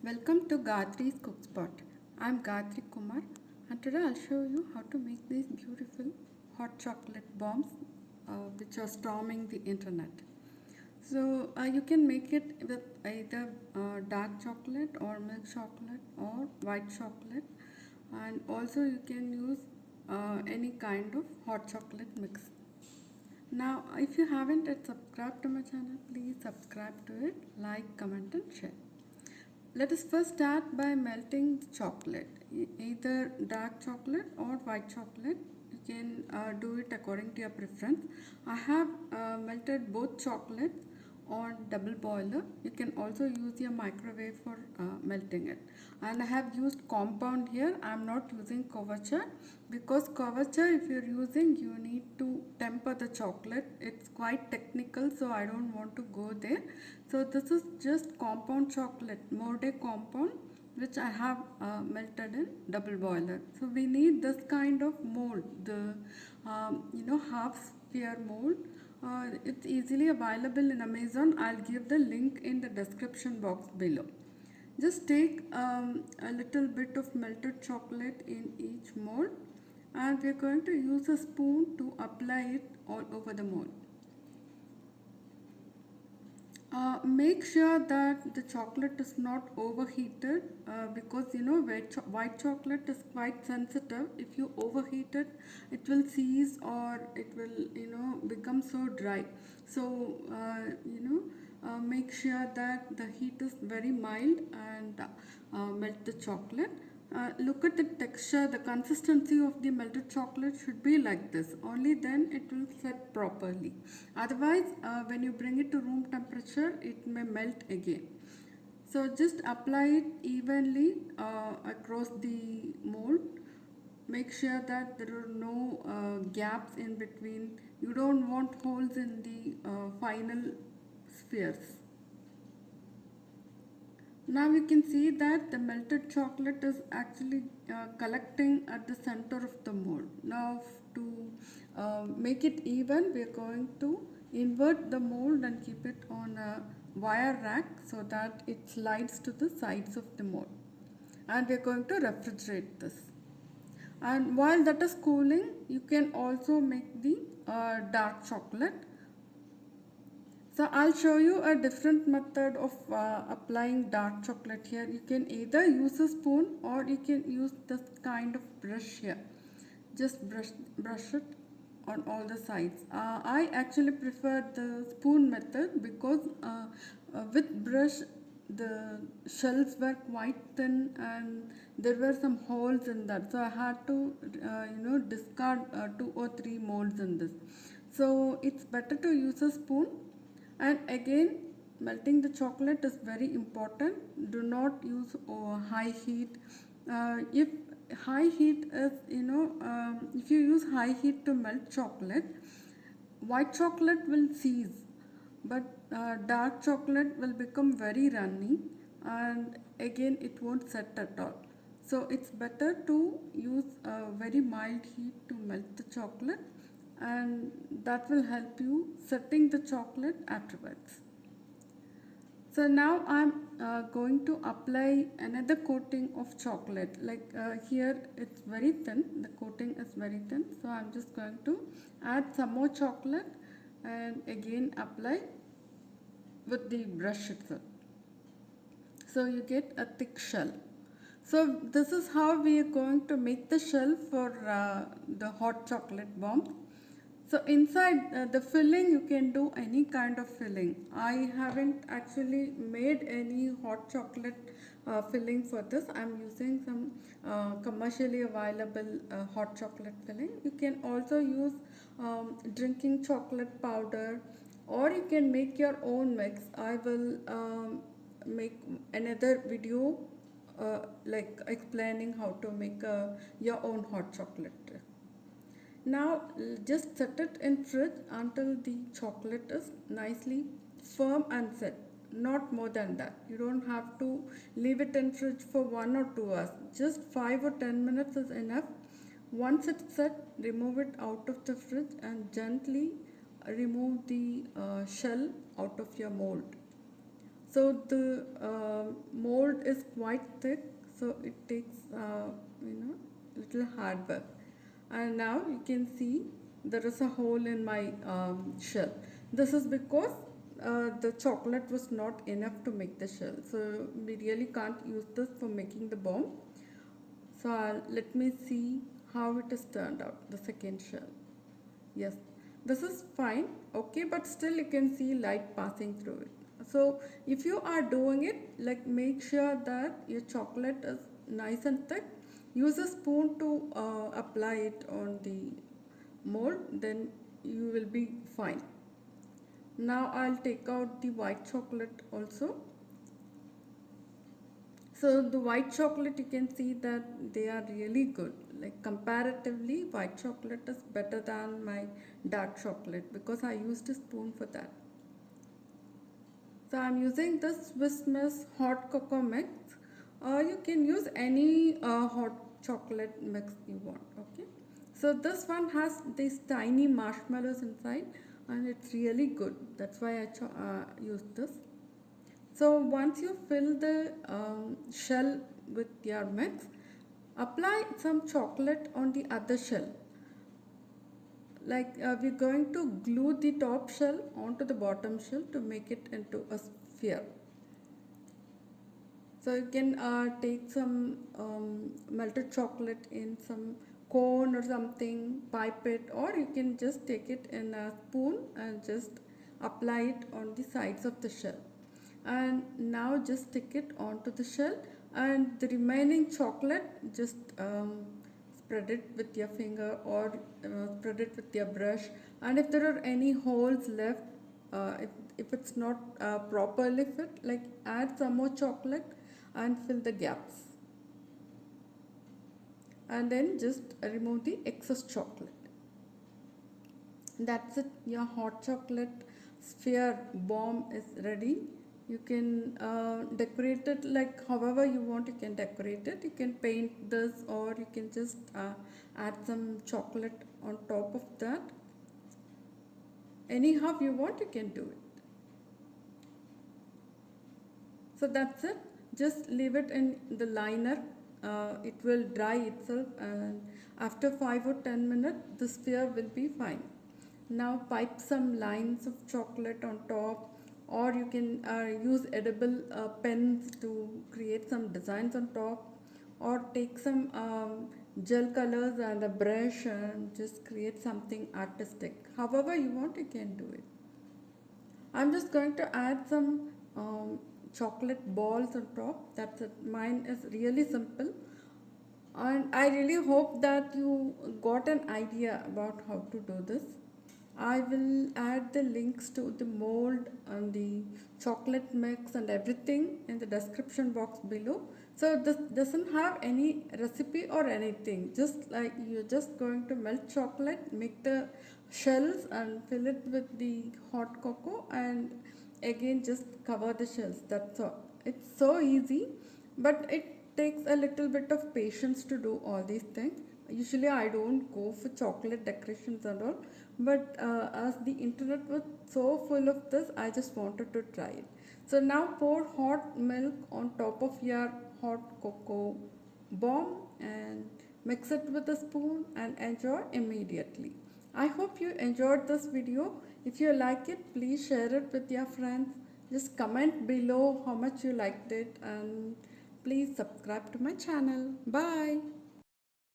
Welcome to Gayathri's Cook Spot. I'm Gayathri Kumar and today I'll show you how to make these beautiful hot chocolate bombs which are storming the internet. So you can make it with either dark chocolate or milk chocolate or white chocolate, and also you can use any kind of hot chocolate mix. Now if you haven't yet subscribed to my channel, please subscribe to it, like, comment and share. Let us first start by melting the chocolate, either dark chocolate or white chocolate. You can do it according to your preference. I have melted both chocolates on double boiler. You can also use your microwave for melting it. And I have used compound here. I am not using coverture because coverture, if you're using, you need to temper the chocolate. It's quite technical, so I don't want to go there. So this is just compound chocolate, Morde compound, which I have melted in double boiler. So we need this kind of mold, the half sphere mold. It's easily available in Amazon. I'll give the link in the description box below. Just take a little bit of melted chocolate in each mold, and we're going to use a spoon to apply it all over the mold. Make sure that the chocolate is not overheated because white chocolate is quite sensitive. If you overheat it, it will seize or it will become so dry. So make sure that the heat is very mild and melt the chocolate. Look at the texture, the consistency of the melted chocolate should be like this. Only then it will set properly. Otherwise, when you bring it to room temperature, it may melt again. So just apply it evenly across the mold. Make sure that there are no gaps in between. You don't want holes in the final spheres. Now you can see that the melted chocolate is actually collecting at the center of the mold. Now to make it even, we are going to invert the mold and keep it on a wire rack so that it slides to the sides of the mold. And we are going to refrigerate this. And while that is cooling, you can also make the dark chocolate. So I'll show you a different method of applying dark chocolate here. You can either use a spoon or you can use this kind of brush here. Just brush it on all the sides. I actually prefer the spoon method because with brush the shells were quite thin and there were some holes in that. So I had to discard 2 or 3 molds in this. So it's better to use a spoon. And again, melting the chocolate is very important. Do not use high heat. If high heat is, if you use high heat to melt chocolate, white chocolate will seize, but dark chocolate will become very runny, and again it won't set at all. So it's better to use a very mild heat to melt the chocolate, and that will help you setting the chocolate afterwards. So now I'm going to apply another coating of chocolate. Like here it's very thin, the coating is very thin. So I'm just going to add some more chocolate and again apply with the brush itself. So you get a thick shell. So this is how we are going to make the shell for the hot chocolate bomb. So inside the filling, you can do any kind of filling. I haven't actually made any hot chocolate filling for this. I'm using some commercially available hot chocolate filling. You can also use drinking chocolate powder, or you can make your own mix. I will make another video like explaining how to make your own hot chocolate. Now just set it in fridge until the chocolate is nicely firm and set. Not more than that. You don't have to leave it in fridge for 1 or 2 hours. Just 5 or 10 minutes is enough. Once it's set, remove it out of the fridge and gently remove the shell out of your mold. So the mold is quite thick, so it takes little hard work. And now you can see there is a hole in my shell. This is because the chocolate was not enough to make the shell, so we really can't use this for making the bomb. So let me see how it is turned out, the second shell. Yes, this is fine, okay, but still you can see light passing through it. So if you are doing it, like, make sure that your chocolate is nice and thick. Use a spoon to apply it on the mold, then you will be fine. Now I'll take out the white chocolate also. So the white chocolate, you can see that they are really good. Like, comparatively, white chocolate is better than my dark chocolate because I used a spoon for that. So I'm using this Swiss Miss hot cocoa mix. You can use any hot chocolate mix you want. Okay. So this one has these tiny marshmallows inside, and it's really good. That's why I used this. So once you fill the shell with your mix, apply some chocolate on the other shell. Like, we're going to glue the top shell onto the bottom shell to make it into a sphere. So you can take some melted chocolate in some cone or something, pipe it, or you can just take it in a spoon and just apply it on the sides of the shell. And now just stick it onto the shell, and the remaining chocolate just spread it with your finger or spread it with your brush. And if there are any holes left, if it's not properly fit, like, add some more chocolate and fill the gaps, and then just remove the excess chocolate. That's it, your hot chocolate sphere bomb is ready. You can decorate it like however you want. You can decorate it, you can paint this, or you can just add some chocolate on top of that. Anyhow you want, you can do it. So that's it, just leave it in the liner. It will dry itself, and after 5 or 10 minutes the sphere will be fine. Now pipe some lines of chocolate on top, or you can use edible pens to create some designs on top, or take some gel colors and a brush and just create something artistic. However you want, you can do it. I'm just going to add some chocolate balls on top. That's it. Mine is really simple. And I really hope that you got an idea about how to do this. I will add the links to the mold and the chocolate mix and everything in the description box below. So this doesn't have any recipe or anything. Just like, you're just going to melt chocolate, make the shells and fill it with the hot cocoa, and again just cover the shells. That's all. It's so easy, but it takes a little bit of patience to do all these things. Usually I don't go for chocolate decorations and all, but as the internet was so full of this, I just wanted to try it. So now pour hot milk on top of your hot cocoa bomb and mix it with a spoon and enjoy immediately. I hope you enjoyed this video. If you like it, please share it with your friends. Just comment below how much you liked it, and please subscribe to my channel. Bye.